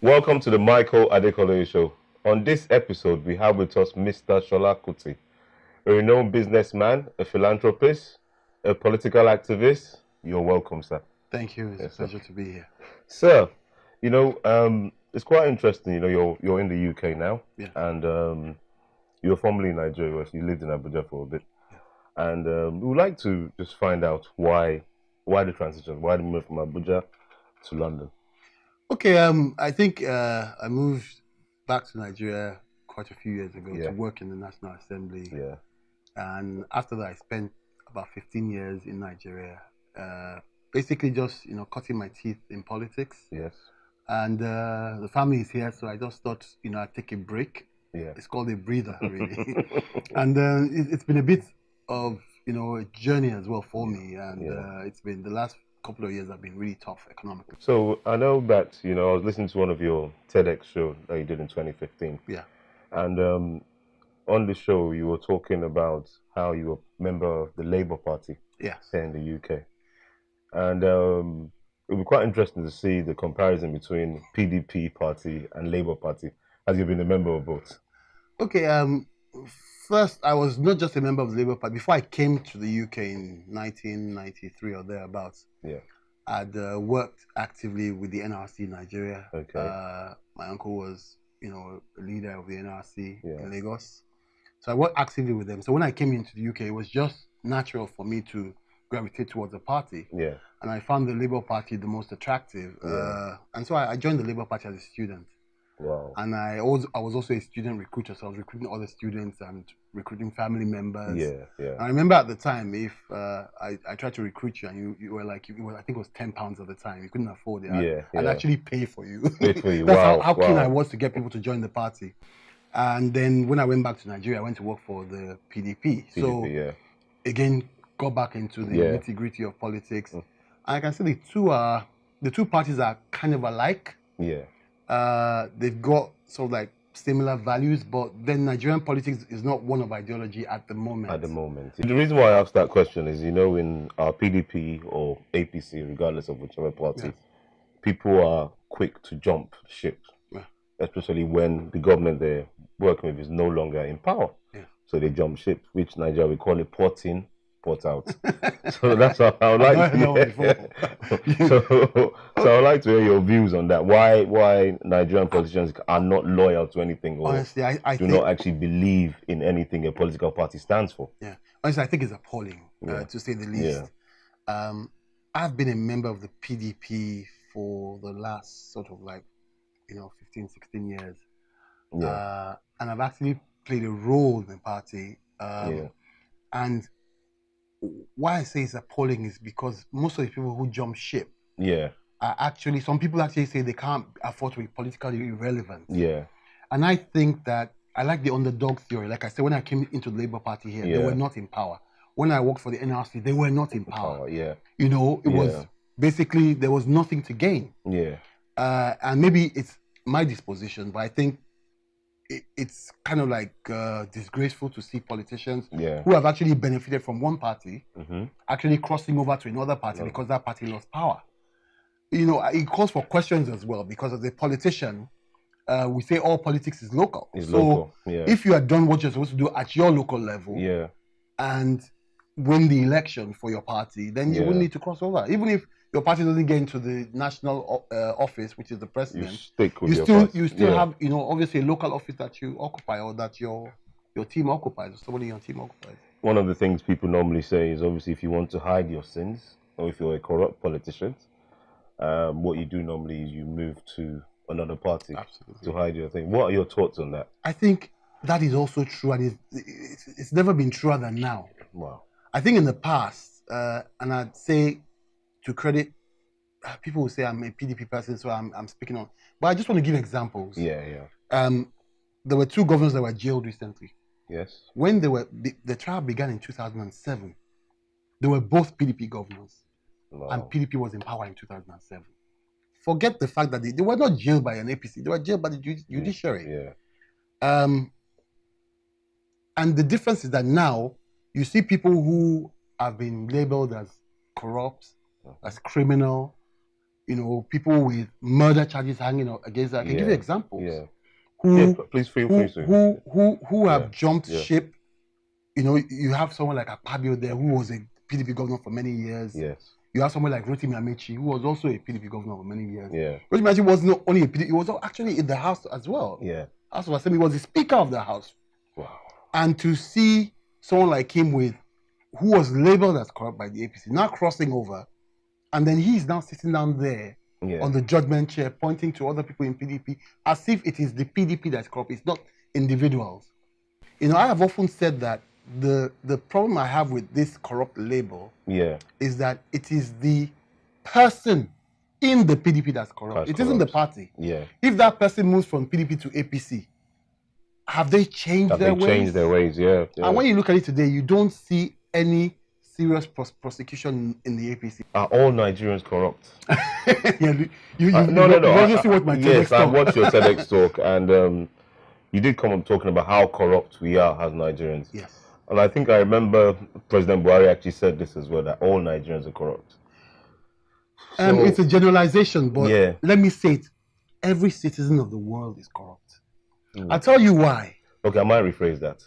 Welcome to the Michael Adekole Show. On this episode, we have with us Mr. Sola Kuti, a renowned businessman, a philanthropist, a political activist. You're welcome, sir. Thank you. It's a pleasure to be here. Sir, it's quite interesting. You're in the UK now, Yeah. and you're formerly in Nigeria. So you lived in Abuja for a bit, and we would like to just find out why the transition, why the move from Abuja to London. Okay. I think I moved back to Nigeria quite a few years ago to work in the National Assembly. Yeah. And after that, I spent about 15 years in Nigeria, basically just cutting my teeth in politics. Yes. And the family is here, so I just thought I'd take a break. Yeah. It's called a breather, really. And it's been a bit of a journey as well for me, and it's been the last couple of years have been really tough economically. So I know that I was listening to one of your TEDx shows that you did in 2015. Yeah. And on the show you were talking about how you were a member of the Labour Party. Yes. Here in the UK. And it would be quite interesting to see the comparison between PDP party and Labour Party, as you've been a member of both. Okay. First, I was not just a member of the Labour Party. Before I came to the UK in 1993 or thereabouts, I'd worked actively with the NRC in Nigeria. Okay. My uncle was, a leader of the NRC in Lagos. So I worked actively with them. So when I came into the UK, it was just natural for me to gravitate towards a party. Yeah. And I found the Labour Party the most attractive. And so I joined the Labour Party as a student. Wow. And I was also a student recruiter, so I was recruiting other students and recruiting family members. Yeah. And I remember at the time, if I tried to recruit you and you were like, I think it was £10 at the time, you couldn't afford it. I'd actually pay for you. That's how keen I was to get people to join the party. And then when I went back to Nigeria, I went to work for the PDP. So again, got back into the nitty-gritty of politics. And I can say the two parties are kind of alike. Yeah. They've got sort of like similar values, but then Nigerian politics is not one of ideology at the moment. The reason why I asked that question is, in our PDP or APC, regardless of whichever party, people are quick to jump ship, especially when the government they're working with is no longer in power. So they jump ship, which Nigeria, we call it port in, port out. So that's how I would like to So I would like to hear your views on that. Why Nigerian politicians are not loyal to anything, or honestly, I do not actually believe in anything a political party stands for. Yeah. Honestly, I think it's appalling, to say the least. I've been a member of the PDP for the last sort of 15, 16 years. And I've actually played a role in the party. And why I say it's appalling is because most of the people who jump ship are actually, some people actually say they can't afford to be politically irrelevant. And I think that I like the underdog theory. Like I said, when I came into the Labour Party here, they were not in power. When I worked for the NRC, they were not in power. It was basically, there was nothing to gain. And maybe it's my disposition, but I think it's kind of like disgraceful to see politicians who have actually benefited from one party actually crossing over to another party because that party lost power. It calls for questions as well, because as a politician, we say all politics is local. If you had done what you're supposed to do at your local level and win the election for your party, then you wouldn't need to cross over. Even if your party doesn't get into the national office, which is the president, you still have, obviously a local office that you occupy, or that your team occupies, or somebody in your team occupies. One of the things people normally say is, obviously, if you want to hide your sins, or if you're a corrupt politician, what you do normally is you move to another party to hide your thing. What are your thoughts on that? I think that is also true, and it's never been truer than now. Wow. I think in the past, and I'd say, to credit, people will say I'm a PDP person, so I'm speaking on. But I just want to give examples. There were two governors that were jailed recently. Yes. When the trial began in 2007, they were both PDP governors. Wow. And PDP was in power in 2007. Forget the fact that they were not jailed by an APC, they were jailed by the judiciary. And the difference is that now you see people who have been labeled as corrupt, as criminal, people with murder charges hanging against that. I can give you examples. Please feel free to. Who have jumped ship. You have someone like Akpabio there, who was a PDP governor for many years. Yes. You have someone like Rotimi Amechi, who was also a PDP governor for many years. Yeah. Rotimi Amechi was not only a PDP, he was actually in the House as well. Yeah. House of Assembly, was the Speaker of the House. Wow. And to see someone like him who was labeled as corrupt by the APC, now crossing over, and then he's now sitting down there on the judgment chair, pointing to other people in PDP, as if it is the PDP that's corrupt. It's not individuals. I have often said that the problem I have with this corrupt label is that it is the person in the PDP that's corrupt. It isn't the party. Yeah. If that person moves from PDP to APC, have they changed their ways? Have they changed their ways? Yeah. And when you look at it today, you don't see any serious prosecution in the APC. Are all Nigerians corrupt? You obviously watch my TEDx yes, talk. I watched your TEDx talk, and you did come up talking about how corrupt we are as Nigerians. Yes. And I think I remember President Buhari actually said this as well, that all Nigerians are corrupt. It's a generalization, but let me say it. Every citizen of the world is corrupt. I'll tell you why. Okay, I might rephrase that.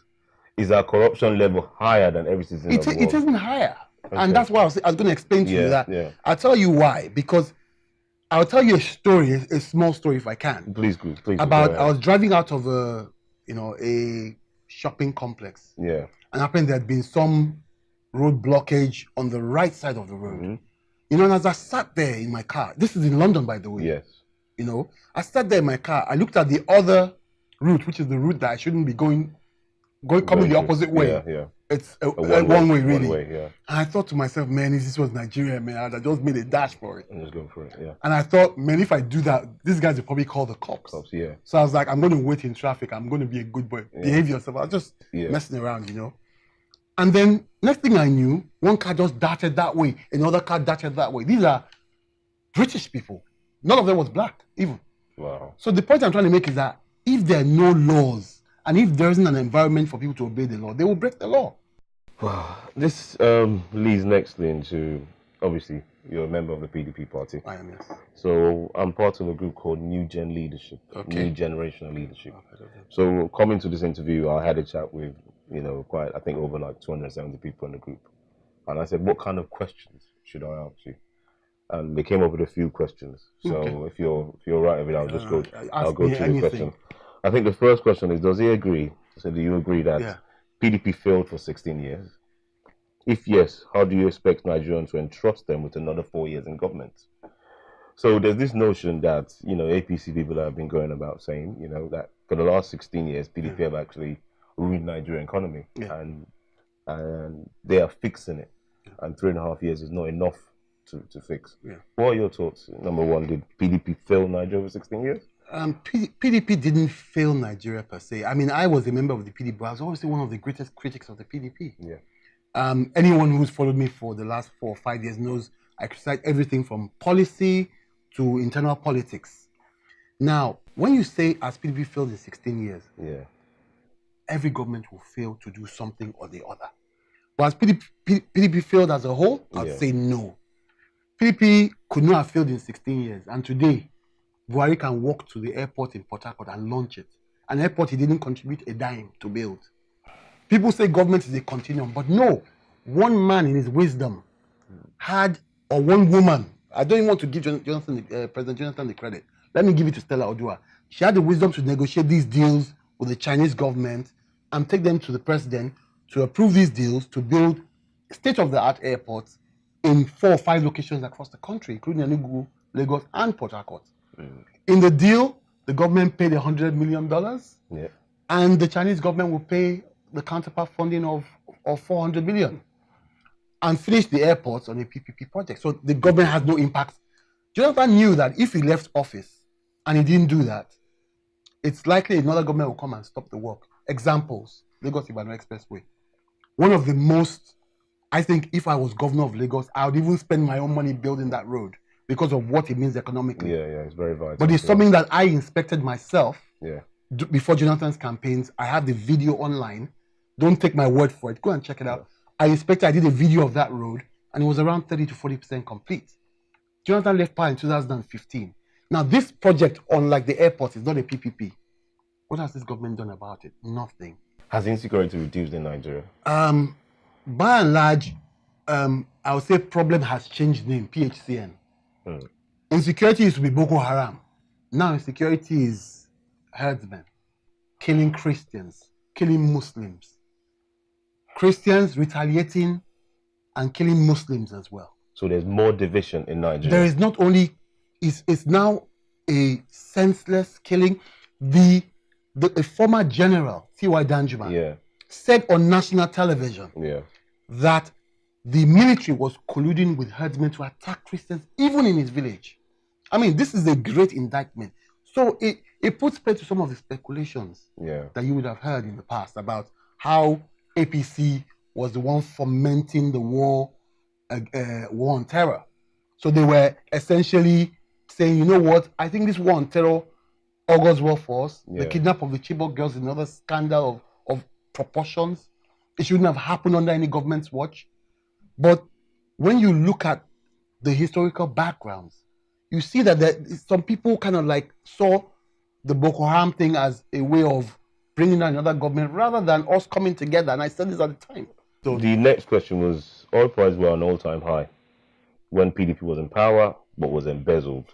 Is our corruption level higher than every citizen of the world? It isn't higher. Okay. And that's why I was going to explain to you that. Yeah. I'll tell you why. Because I'll tell you a story, a small story if I can. Please. I was driving out of a shopping complex. Yeah. And happened there had been some road blockage on the right side of the road. Mm-hmm. And as I sat there in my car, this is in London, by the way. Yes. I sat there in my car. I looked at the other route, which is the route that I shouldn't be coming the opposite way. Yeah. It's a one-way, really. One way, yeah. And I thought to myself, man, if this was Nigeria, man, I just made a dash for it. I'm just going for it, yeah. And I thought, man, if I do that, these guys will probably call the cops. Yeah. So I was like, I'm going to wait in traffic. I'm going to be a good boy. Yeah. Behave yourself. I was just messing around, And then next thing I knew, one car just darted that way, another car darted that way. These are British people. None of them was black, even. Wow. So the point I'm trying to make is that if there are no laws, and if there isn't an environment for people to obey the law, they will break the law. Wow. This leads nextly into, obviously, you're a member of the PDP party. I am, yes. So I'm part of a group called New Gen Leadership, New Generational Leadership. So coming to this interview, I had a chat with, I think over like 270 people in the group. And I said, what kind of questions should I ask you? And they came up with a few questions. So if you're right with it, I'll go to the question. I think the first question is, does he agree? So do you agree that PDP failed for 16 years? If yes, how do you expect Nigerians to entrust them with another 4 years in government? So there's this notion that, APC people have been going about saying, that for the last 16 years, PDP have actually ruined Nigerian economy and they are fixing it. And 3.5 years is not enough to fix. What are your thoughts? Number one, did PDP fail Nigeria for 16 years? PDP didn't fail Nigeria per se. I mean, I was a member of the PDP, but I was obviously one of the greatest critics of the PDP. Yeah. Anyone who's followed me for the last 4 or 5 years knows I criticize everything from policy to internal politics. Now, when you say as PDP failed in 16 years, every government will fail to do something or the other. But as PDP failed as a whole, I'd say no. PDP could not have failed in 16 years, and today, Buhari can walk to the airport in Port Harcourt and launch it. An airport he didn't contribute a dime to build. People say government is a continuum, but no. One man in his wisdom or one woman, I don't even want to give President Jonathan the credit. Let me give it to Stella Odua. She had the wisdom to negotiate these deals with the Chinese government and take them to the president to approve these deals to build state-of-the-art airports in 4 or 5 locations across the country, including Enugu, Lagos, and Port Harcourt. In the deal, the government paid $100 million, and the Chinese government will pay the counterpart funding of $400 million, and finish the airports on a PPP project. So the government has no impact. Jonathan knew that if he left office and he didn't do that, it's likely another government will come and stop the work. Examples: Lagos-Ibadan Expressway. One of the most, I think, if I was governor of Lagos, I would even spend my own money building that road, because of what it means economically. Yeah, it's very vital. But it's something that I inspected myself before Jonathan's campaigns. I have the video online. Don't take my word for it. Go and check it out. I did a video of that road, and it was around 30 to 40% complete. Jonathan left power in 2015. Now, this project, unlike the airport, is not a PPP. What has this government done about it? Nothing. Has insecurity reduced in Nigeria? By and large, I would say problem has changed name, PHCN. Insecurity used to be Boko Haram. Now insecurity is herdsmen, killing Christians, killing Muslims. Christians retaliating and killing Muslims as well. So there's more division in Nigeria. There is not only, it's now a senseless killing. The former general, T.Y. Danjuma, said on national television that the military was colluding with herdsmen to attack Christians even in his village. I mean, this is a great indictment. So it puts play to some of the speculations that you would have heard in the past about how APC was the one fomenting the war on terror. So they were essentially saying, you know what, I think this war on terror augurs well for us. The kidnap of the Chibok girls is another scandal of proportions. It shouldn't have happened under any government's watch. But when you look at the historical backgrounds, you see that some people kind of like saw the Boko Haram thing as a way of bringing down another government rather than us coming together. And I said this at the time. So the next question was, oil prices were an all-time high when PDP was in power, but was embezzled.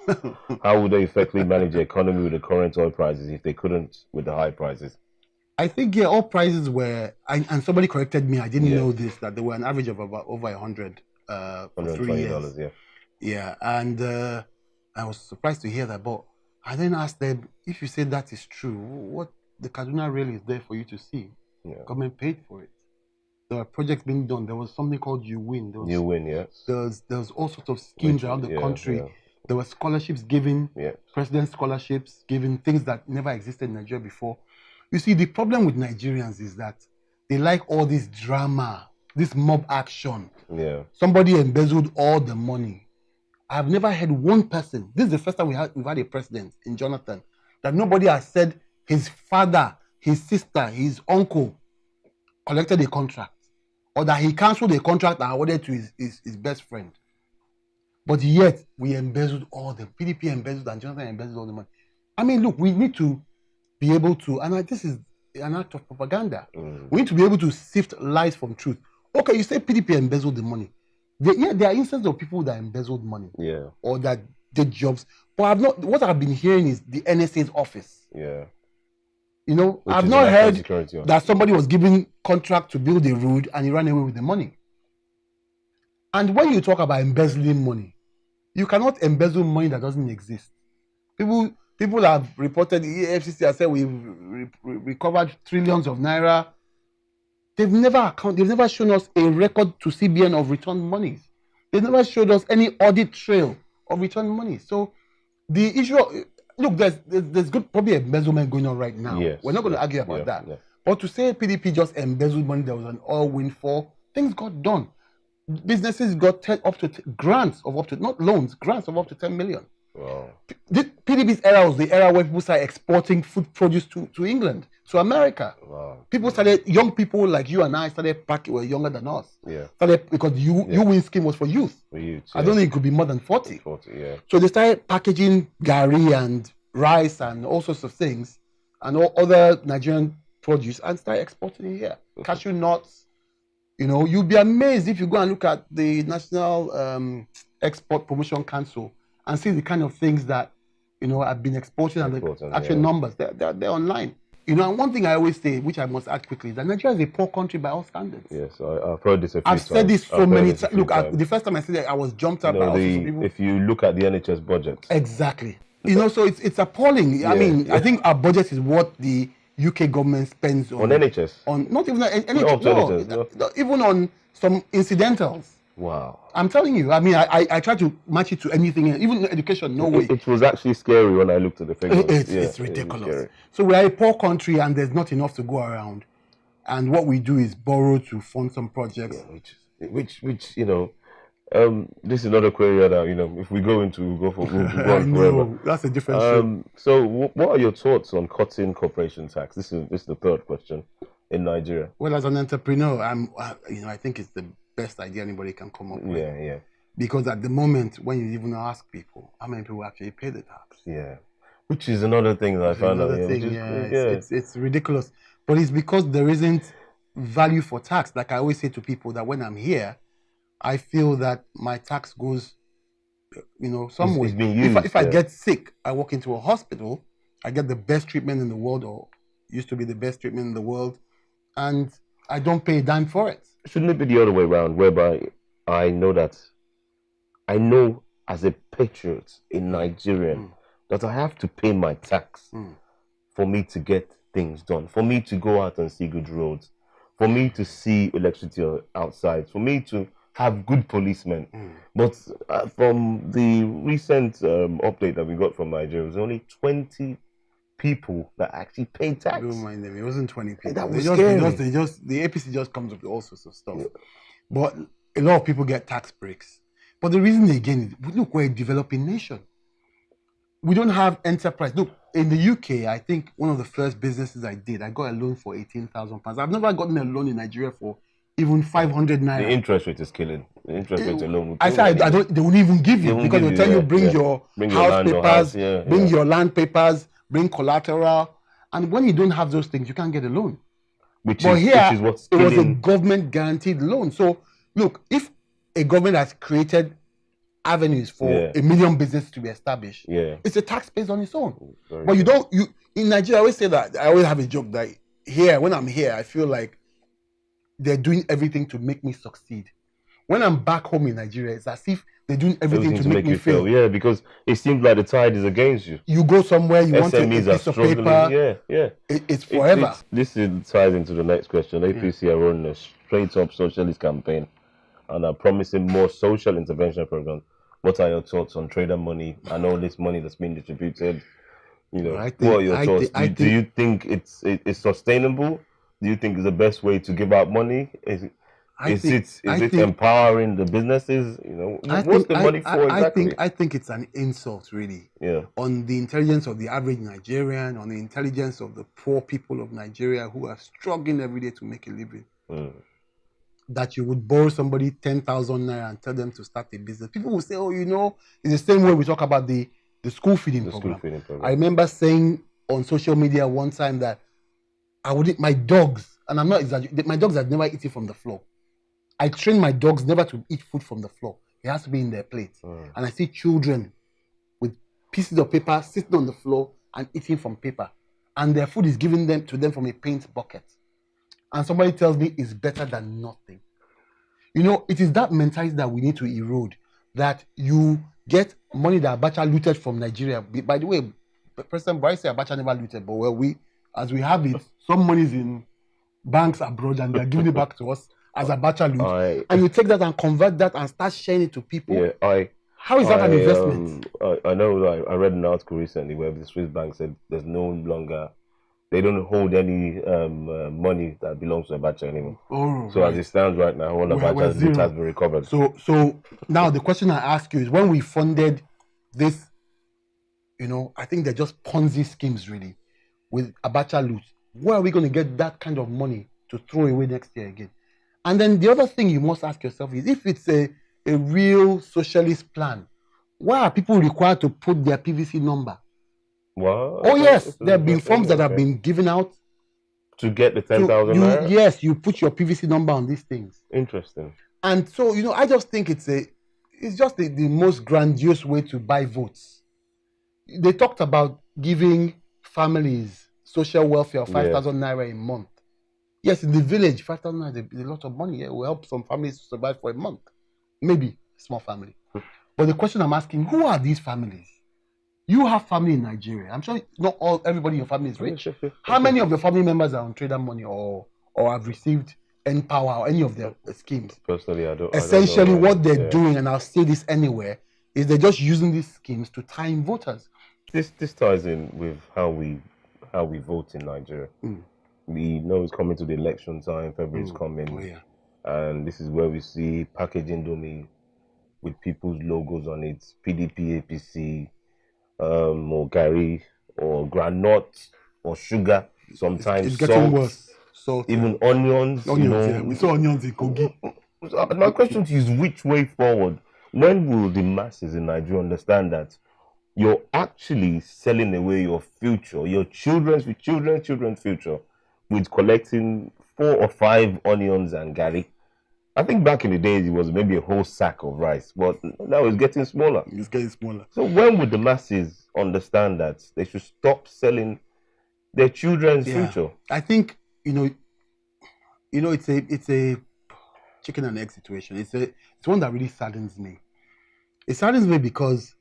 How would they effectively manage the economy with the current oil prices if they couldn't with the high prices? I think, oil prices were, and somebody corrected me, I didn't know this, that they were an average of about over 100 for 3 years. And I was surprised to hear that, but I then asked them, if you say that is true, what the Kaduna Rail is there for you to see? Government paid for it. There were projects being done. There was something called You Win. You Win, yes. There was all sorts of schemes around the country. There were scholarships given, president scholarships given, things that never existed in Nigeria before. You see, the problem with Nigerians is that they like all this drama, this mob action. Somebody embezzled all the money. I've never heard one person, this is the first time we've had a president in Jonathan, that nobody has said his father, his sister, his uncle collected a contract, or that he cancelled a contract and awarded to his best friend. But yet, we embezzled all the PDP embezzled and Jonathan embezzled all the money. I mean, look, we need to be able to, and this is an act of propaganda. We need to be able to sift lies from truth. Okay, you say PDP embezzled the money. There are instances of people that embezzled money, or that did jobs. But what I've been hearing is the NSA's office. You know, I've not heard that somebody was given contract to build a road and he ran away with the money. And when you talk about embezzling money, you cannot embezzle money that doesn't exist. People have reported, the EFCC has said we've recovered trillions of naira. They've never shown us a record to CBN of returned monies. They've never showed us any audit trail of returned money. So the issue, look, there's probably embezzlement going on right now. We're not going to argue about that. But to say PDP just embezzled money, there was an oil windfall, things got done. Businesses got up to grants of up to, not loans, grants of up to 10 million. Wow. PDP's era was the era where people started exporting food produce to England, to America. Wow. People started, young people like you and I started were younger than us. Started, because the you win scheme was for youth. I don't think it could be more than 40. So they started packaging gari and rice and all sorts of things and all other Nigerian produce and started exporting it here. Cashew nuts. You know, you'll be amazed if you go and look at the National Export Promotion Council and see the kind of things that, you know, have been exported and the actual numbers. They're online. You know, and one thing I always say, which I must add quickly, is that Nigeria is a poor country by all standards. Yes, I've heard this a few times. I've said this so many times. Look, the first time I said it, I was jumped up by all sorts of people. If you look at the NHS budget. Exactly. You know, so it's appalling. I mean, I think our budget is what the UK government spends on NHS? On not even NHS, no, even on some incidentals. Wow. I'm telling you, I mean, I try to match it to anything, even education, no way. It was actually scary when I looked at the figures. It's ridiculous. So we are a poor country and there's not enough to go around. And what we do is borrow to fund some projects. Which you know, this is another query that, you know, if we go into, we'll go on forever. That's a different show. So what are your thoughts on cutting corporation tax? This is the third question in Nigeria. Well, as an entrepreneur, I think it's the best idea anybody can come up with. Because at the moment, when you even ask people, how many people actually pay the tax? Yeah. Which is another thing that I found out. It's ridiculous. But it's because there isn't value for tax. Like I always say to people that when I'm here, I feel that my tax goes, somewhere. It's being used, if I get sick, I walk into a hospital, I get the best treatment in the world, or used to be the best treatment in the world, and I don't pay a dime for it. Shouldn't it be the other way around, whereby I know as a patriot, a Nigerian, that I have to pay my tax for me to get things done, for me to go out and see good roads, for me to see electricity outside, for me to have good policemen. But from the recent update that we got from Nigeria, it was only 20 people that actually paid tax. Don't mind them. It wasn't 20 people. That was scary. The APC just comes with all sorts of stuff. Yeah. But a lot of people get tax breaks. But the reason again is, look, we're a developing nation. We don't have enterprise. Look, in the UK, I think one of the first businesses I did, I got a loan for £18,000. I've never gotten a loan in Nigeria for even 500 naira. The interest rate is killing. The interest rate alone. I said I don't. They won't even give you because they'll tell you bring your house papers, bring your land papers, bring collateral, and when you don't have those things, you can't get a loan. Which is what's it was a government guaranteed loan. So look, if a government has created avenues for a million businesses to be established, it's a tax based on its own. But you in Nigeria, I always say that, I always have a joke that when I'm here, I feel like they're doing everything to make me succeed. When I'm back home in Nigeria, it's as if they're doing everything to make me fail. Yeah, because it seems like the tide is against you. You go somewhere, you want a piece of paper. It's forever. This ties into the next question. APC are running a straight-up socialist campaign and are promising more social intervention programs. What are your thoughts on trader money and all this money that's being distributed? What are your thoughts? Do you think it's sustainable? Do you think it's the best way to give out money? Is it empowering the businesses? What's the money for exactly? I think it's an insult, really. On the intelligence of the average Nigerian, on the intelligence of the poor people of Nigeria who are struggling every day to make a living. That you would borrow somebody 10,000 naira and tell them to start a business. People will say, it's the same way we talk about the school feeding program. I remember saying on social media one time that my dogs, and I'm not exaggerating, my dogs have never eaten from the floor. I train my dogs never to eat food from the floor. It has to be in their plate. And I see children with pieces of paper sitting on the floor and eating from paper. And their food is given to them from a paint bucket. And somebody tells me it's better than nothing. It is that mentality that we need to erode. That you get money that Abacha looted from Nigeria. By the way, President Buhari said Abacha never looted, but as we have it, some money is in banks abroad and they're giving it back to us as Abacha loot. And you take that and convert that and start sharing it to people. How is that an investment? I know. I read an article recently where the Swiss bank said there's no longer. They don't hold any money that belongs to Abacha anymore. As it stands right now, all Abacha's debt has been recovered. So now the question I ask you is, when we funded this, I think they're just Ponzi schemes really with Abacha loot. Where are we going to get that kind of money to throw away next year again? And then the other thing you must ask yourself is, if it's a real socialist plan, why are people required to put their PVC number? What? Oh yes, there have been forms that have been given out to get the 10,000 naira. Yes, you put your PVC number on these things. Interesting. And so I just think it's just the most grandiose way to buy votes. They talked about giving families social welfare of 5,000 naira a month. Yes, in the village, 5,000 naira is a lot of money. It will help some families to survive for a month, maybe a small family. But the question I'm asking: who are these families? You have family in Nigeria. I'm sure not everybody in your family is rich. How many of your family members are on trader money or have received Empower or any of their schemes? Personally, I don't. Essentially, what they're doing, and I'll say this anywhere, is they're just using these schemes to time voters. This ties in with how we vote in Nigeria. We know it's coming to the election time. February is coming, and this is where we see packaged Indomie with people's logos on it: PDP, APC. Or Gary, or granite, or sugar. Sometimes it's getting worse. Salt, even onions. We saw onions in Kogi. My question to you is, which way forward? when will the masses in Nigeria understand that you're actually selling away your future, your children's future, with collecting 4 or 5 onions and garri? I think back in the days it was maybe a whole sack of rice, but now it's getting smaller. It's getting smaller. So when would the masses understand that they should stop selling their children's future? I think it's a chicken and egg situation. It's one that really saddens me. It saddens me because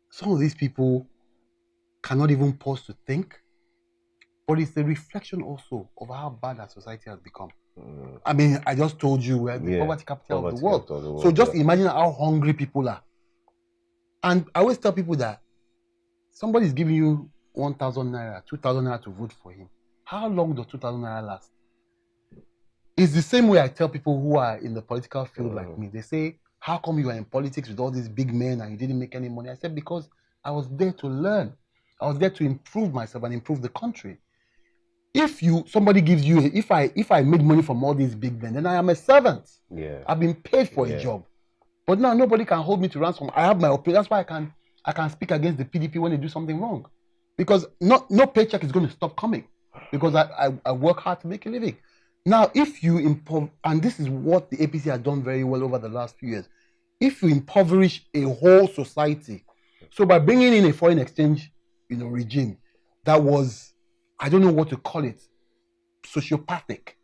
some of these people cannot even pause to think, but it's a reflection also of how bad our society has become. I mean, I just told you we're the poverty capital of the world. So just imagine how hungry people are. And I always tell people that somebody's giving you 1,000 naira, 2,000 naira to vote for him. How long does 2,000 naira last? It's the same way I tell people who are in the political field like me. They say, how come you are in politics with all these big men and you didn't make any money? I said, because I was there to learn. I was there to improve myself and improve the country. If somebody gives you, if I made money from all these big men, then I am a servant. Yeah. I've been paid for a job. But now nobody can hold me to ransom. I have my opinion. That's why I can speak against the PDP when they do something wrong. Because no paycheck is going to stop coming. Because I work hard to make a living. Now, if you and this is what the APC has done very well over the last few years, if you impoverish a whole society, so by bringing in a foreign exchange, regime that was, I don't know what to call it, sociopathic,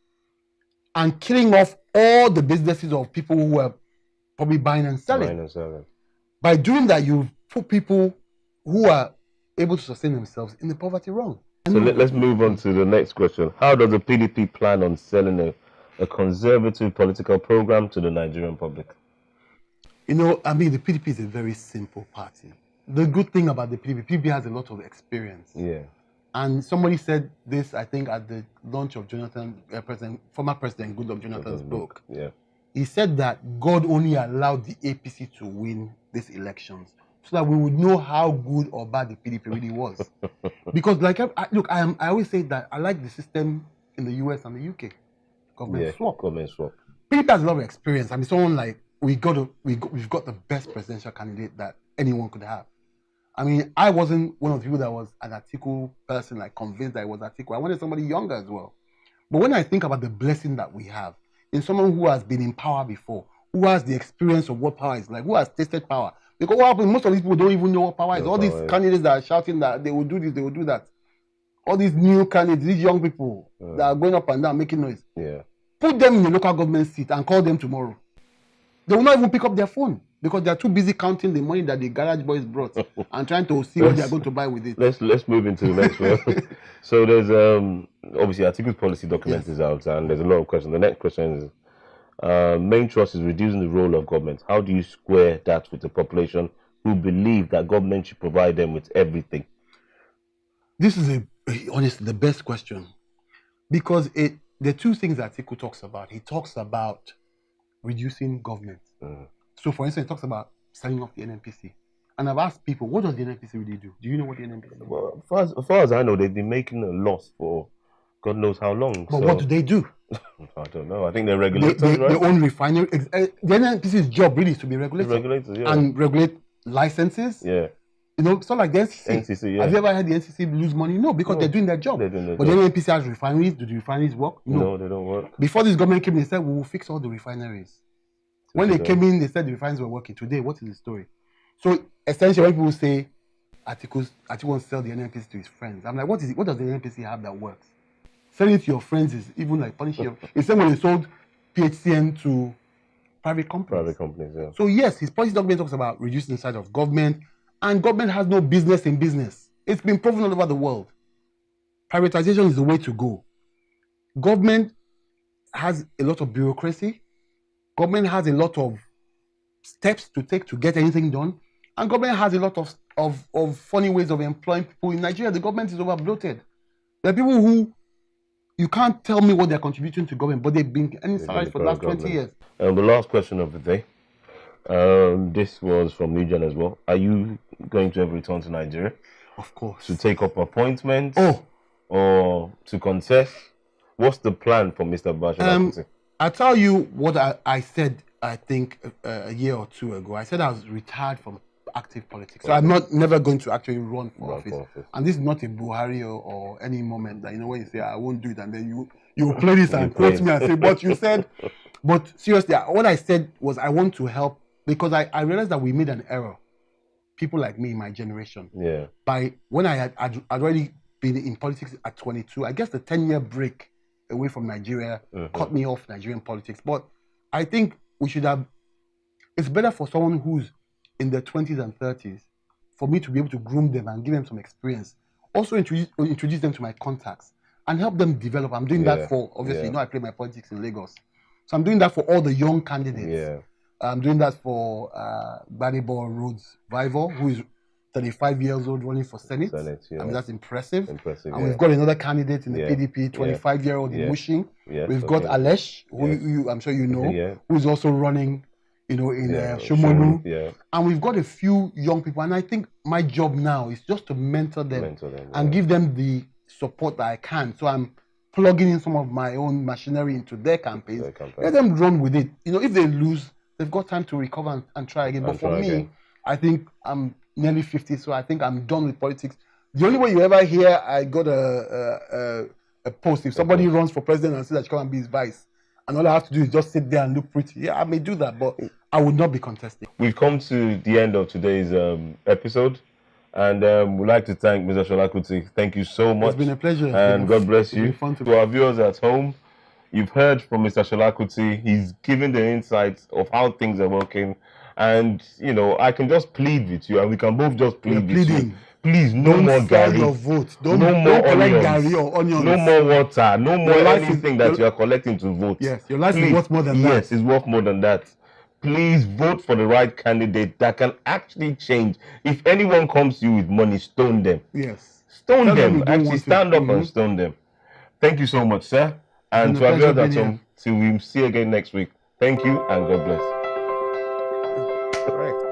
and killing off all the businesses of people who were probably buying and selling. By doing that, you put people who are able to sustain themselves in the poverty realm. So let's move on to the next question. How does the PDP plan on selling a conservative political program to the Nigerian public? The PDP is a very simple party. The good thing about the PDP has a lot of experience. Yeah. And somebody said this, I think, at the launch of former President Goodluck Jonathan's book. Yeah. He said that God only allowed the APC to win these elections so that we would know how good or bad the PDP really was. Because, I always say that I like the system in the US and the UK. Government swap. PDP has a lot of experience. I mean, someone like, we've got the best presidential candidate that anyone could have. I mean, I wasn't one of the people that was an Atiku person, convinced that it was Atiku. I wanted somebody younger as well. But when I think about the blessing that we have in someone who has been in power before, who has the experience of what power is like, who has tasted power. Because what happens, most of these people don't even know what power is. All these candidates that are shouting that they will do this, they will do that. All these new candidates, these young people that are going up and down making noise. Yeah. Put them in the local government seat and call them tomorrow. They will not even pick up their phone because they are too busy counting the money that the garage boys brought and trying to see what they are going to buy with it. Let's move into the next one. So there's obviously Atiku's policy document is out and there's a lot of questions. The next question is main thrust is reducing the role of government. How do you square that with the population who believe that government should provide them with everything? This is honestly the best question because the two things that Atiku talks about. He talks about reducing government. So, for instance, he talks about selling off the NNPC. And I've asked people, what does the NNPC really do? Do you know what the NNPC does? Well, as far as I know, they've been making a loss for God knows how long. But what do they do? I don't know. I think they're regulators, right? They own refinery. The NNPC's job really is to be regulated. Regulators, yeah. And regulate licenses. Yeah. It's not like the NCC. NCC, yeah. Have you ever heard the NCC lose money? No, because they're doing their job. But the NNPC has refineries. Do the refineries work? No, they don't work. Before this government came in, they said, we will fix all the refineries. When they came in, they said the refineries were working. Today, what is the story? So, essentially, when people say, Atiku wants to sell the NNPC to his friends, I'm like, what does the NNPC have that works? Selling it to your friends is even like punishing you. It's the same when they sold PHCN to private companies. Yeah. So, yes, his policy document talks about reducing the size of government, and government has no business in business. It's been proven all over the world. Privatization is the way to go. Government has a lot of bureaucracy. Government has a lot of steps to take to get anything done. And government has a lot of funny ways of employing people. In Nigeria, the government is over-bloated. There are people who, you can't tell me what they're contributing to government, but they've been earning salaries for the last 20 years. And the last question of the day, this was from Nugent as well. Are you going to ever return to Nigeria? Of course. To take up appointments? Or to contest? What's the plan for Mr. Bashir? I tell you what I said I think a year or two ago, I said I was retired from active politics. So I'm never going to actually run for office. And this is not a Buhari or any moment that, when you say, I won't do it, and then you play this and quote me and say, but you said, but seriously, what I said was I want to help, because I realized that we made an error. People like me, my generation. Yeah. When I'd already been in politics at 22, I guess the 10-year break away from Nigeria cut me off Nigerian politics. But I think we should have, it's better for someone who's in their 20s and 30s for me to be able to groom them and give them some experience. Also introduce them to my contacts and help them develop. I'm doing that for, obviously, I play my politics in Lagos. So I'm doing that for all the young candidates. Yeah. I'm doing that for Gbadebo Rhodes Vival, who is 35 years old running for Senate. I mean, that's impressive. And we've got another candidate in the PDP, 25-year-old in Mushin. We've got Alesh, who I'm sure you know, who's also running, in Shomolu. And we've got a few young people. And I think my job now is just to mentor them and give them the support that I can. So I'm plugging in some of my own machinery into their campaigns. Let them run with it. If they lose, they've got time to recover and try again. But for me, I think I'm nearly 50, so I think I'm done with politics. The only way you ever hear I got a post, if somebody runs for president and says that you come and be his vice, and all I have to do is just sit there and look pretty. Yeah, I may do that, but I would not be contesting. We've come to the end of today's episode, and we'd like to thank Mr. Sola Kuti. Thank you so much. It's been a pleasure. And God bless you. Fun to our viewers at home, you've heard from Mr. Sola Kuti. He's given the insights of how things are working. And, I can just plead with you, and we can both just plead with you. Please, no more Gary. Your vote. Don't more collect Gary or onions. No more water. No more anything that you are collecting to vote. Yes, your life is worth more than that. Yes, it's worth more than that. Please vote for the right candidate that can actually change. If anyone comes to you with money, stone them. Yes. Stone them. Actually, stand up and stone them. Thank you so much, sir. And to our viewers at home, till we see you again next week. Thank you and God bless. Correct.